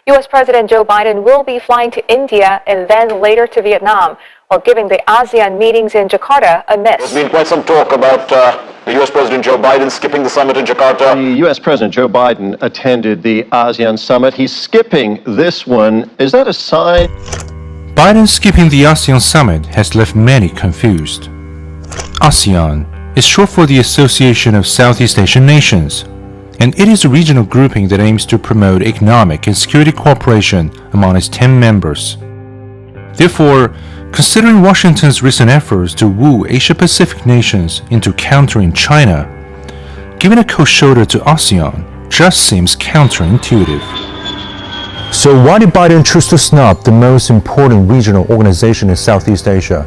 U.S. President Joe Biden will be flying to India and then later to Vietnam, while giving the ASEAN meetings in Jakarta a miss. There's been quite some talk about the U.S. President Joe Biden skipping the summit in Jakarta. The U.S. President Joe Biden attended the ASEAN summit. He's skipping this one. Is that a sign? Biden skipping the ASEAN summit has left many confused. ASEAN is short for the Association of Southeast Asian Nations, and it is a regional grouping that aims to promote economic and security cooperation among its 10 members. Therefore, considering Washington's recent efforts to woo Asia-Pacific nations into countering China, giving a cold shoulder to ASEAN just seems counterintuitive. So why did Biden choose to snub the most important regional organization in Southeast Asia?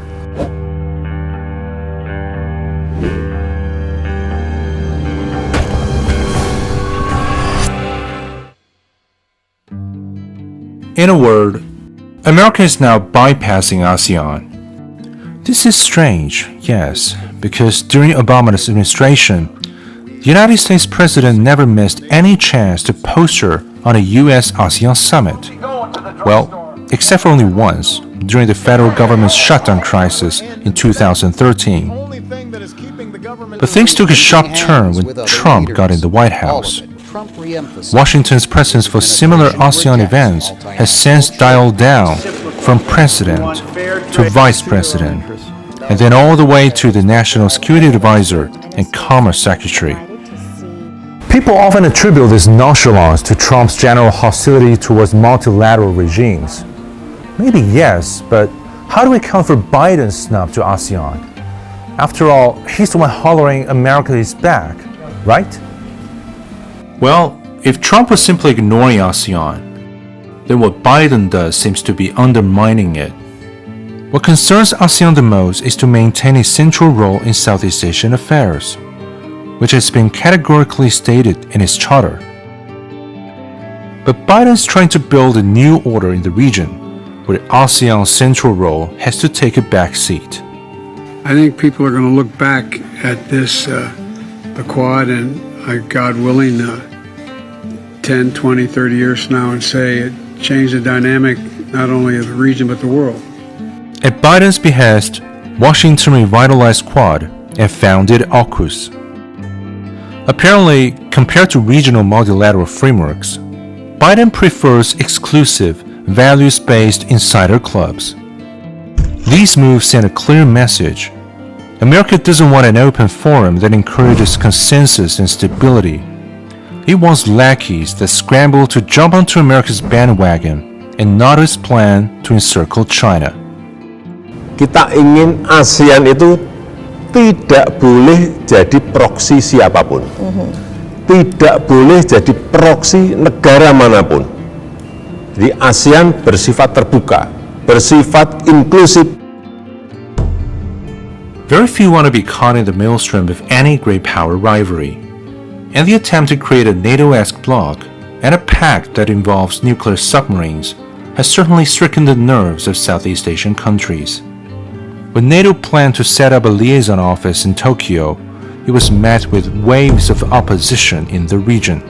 In a word, America is now bypassing ASEAN. This is strange, yes, because during Obama's administration, the United States president never missed any chance to poster on a U.S.-ASEAN summit. Well, except for only once, during the federal government's shutdown crisis in 2013. But things took a sharp turn when Trump got in the White House. Washington's presence for similar ASEAN events has since dialed down from president to vice president, and then all the way to the National Security Advisor and Commerce Secretary. People often attribute this nonchalance to Trump's general hostility towards multilateral regimes. Maybe yes, but how do we account for Biden's snub to ASEAN? After all, he's the one hollering America is back, right? Well, if Trump was simply ignoring ASEAN, then what Biden does seems to be undermining it. What concerns ASEAN the most is to maintain a central role in Southeast Asian affairs, which has been categorically stated in its charter. But Biden's trying to build a new order in the region, where ASEAN's central role has to take a back seat. I think people are going to look back at this, the Quad, and God willing, 10, 20, 30 years from now and say it changed the dynamic not only of the region but the world. At Biden's behest, Washington revitalized Quad and founded AUKUS. Apparently, compared to regional multilateral frameworks, Biden prefers exclusive, values-based insider clubs. These moves send a clear message. America doesn't want an open forum that encourages consensus and stability. It wants lackeys that scramble to jump onto America's bandwagon and not its plan to encircle China. Kita ingin ASEAN itu tidak boleh jadi proksi siapapun. Tidak boleh jadi proksi negara manapun. Jadi ASEAN bersifat terbuka, bersifat inklusif. Very few want to be caught in the maelstrom of any great power rivalry, and the attempt to create a NATO-esque bloc and a pact that involves nuclear submarines has certainly stricken the nerves of Southeast Asian countries. When NATO planned to set up a liaison office in Tokyo, it was met with waves of opposition in the region.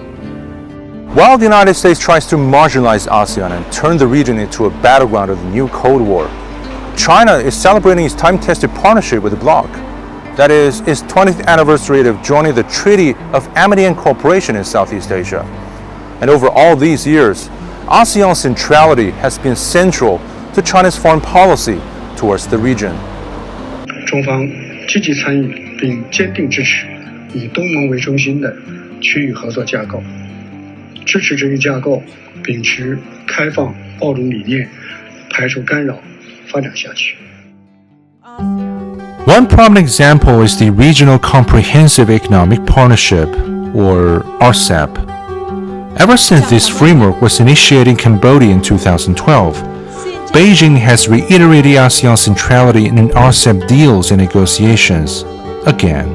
While the United States tries to marginalize ASEAN and turn the region into a battleground of the new Cold War, China is celebrating its time-tested partnership with the bloc. That is, its 20th anniversary of joining the Treaty of Amity and Cooperation in Southeast Asia. And over all these years, ASEAN's centrality has been central to China's foreign policy towards the region. 中方积极参与并坚定支持以东盟为中心的区域合作架构，支持这一架构秉持开放包容理念，排除干扰，发展下去。 One prominent example is the Regional Comprehensive Economic Partnership, or RCEP. Ever since this framework was initiated in Cambodia in 2012, Beijing has reiterated ASEAN's centrality in RCEP deals and negotiations again,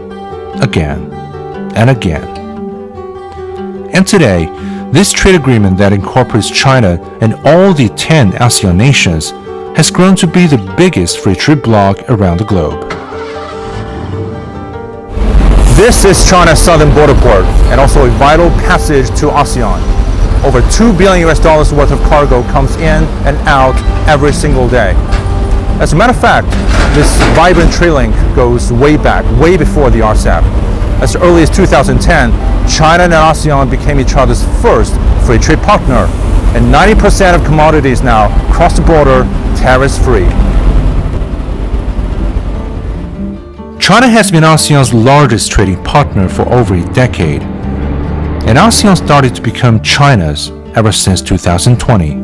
and again. And today, this trade agreement that incorporates China and all the 10 ASEAN nations has grown to be the biggest free trade bloc around the globe. This is China's southern border port and also a vital passage to ASEAN. Over $2 billion worth of cargo comes in and out every single day. As a matter of fact, this vibrant trade link goes way back, way before the RCEP. As early as 2010, China and ASEAN became each other's first free trade partner, and 90% of commodities now cross the border tariff-free. China has been ASEAN's largest trading partner for over a decade, and ASEAN started to become China's ever since 2020.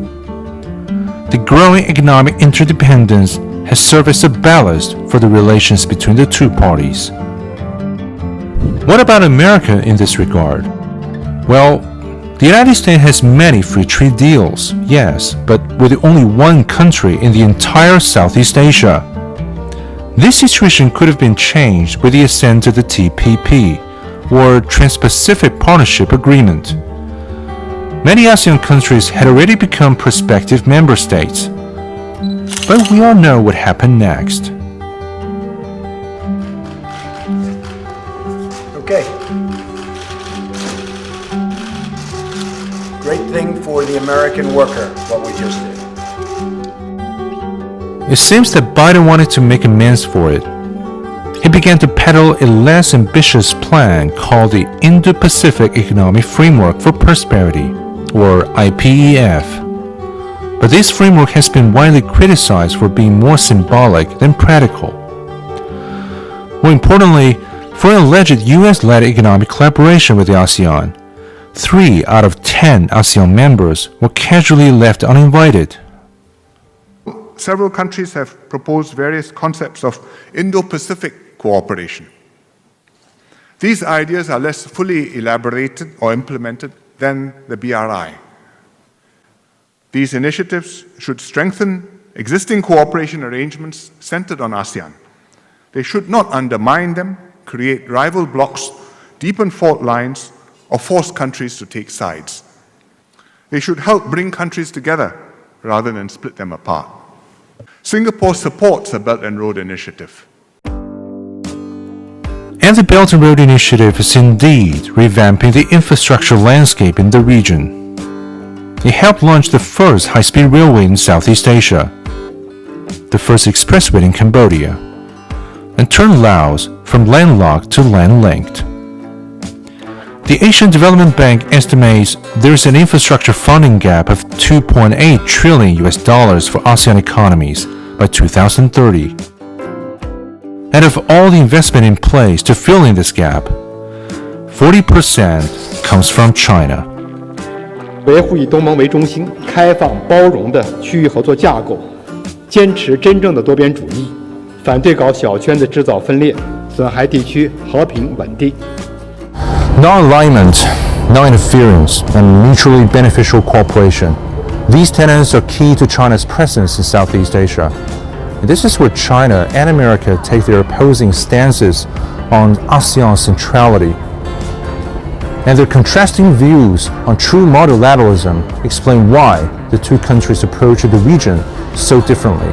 The growing economic interdependence has served as a ballast for the relations between the two parties. What about America in this regard? Well, the United States has many free trade deals, yes, but we're the only one country in the entire Southeast Asia. This situation could have been changed with the assent to the TPP, or Trans-Pacific Partnership Agreement. Many ASEAN countries had already become prospective member states. But we all know what happened next. Okay. Great thing for the American worker, what we just did. It seems that Biden wanted to make amends for it. He began to peddle a less ambitious plan called the Indo-Pacific Economic Framework for Prosperity, or IPEF. But this framework has been widely criticized for being more symbolic than practical. More importantly, for an alleged US-led economic collaboration with the ASEAN, 3 out of 10 ASEAN members were casually left uninvited. Several countries have proposed various concepts of Indo-Pacific cooperation. These ideas are less fully elaborated or implemented than the BRI. These initiatives should strengthen existing cooperation arrangements centered on ASEAN. They should not undermine them, create rival blocs, deepen fault lines, or force countries to take sides. They should help bring countries together rather than split them apart. Singapore supports the Belt and Road Initiative. And the Belt and Road Initiative is indeed revamping the infrastructure landscape in the region. It helped launch the first high-speed railway in Southeast Asia, the first expressway in Cambodia, and turned Laos from landlocked to land-linked. The Asian Development Bank estimates there's an infrastructure funding gap of $2.8 trillion for ASEAN economies by 2030. And of all the investment in place to fill in this gap, 40% comes from China. 维护以东盟为中心、开放包容的区域合作架构，坚持真正的多边主义，反对搞小圈子制造分裂，损害地区和平稳定。 Non-alignment, non-interference, and mutually beneficial cooperation. These tenets are key to China's presence in Southeast Asia. And this is where China and America take their opposing stances on ASEAN centrality. And their contrasting views on true multilateralism explain why the two countries approach the region so differently.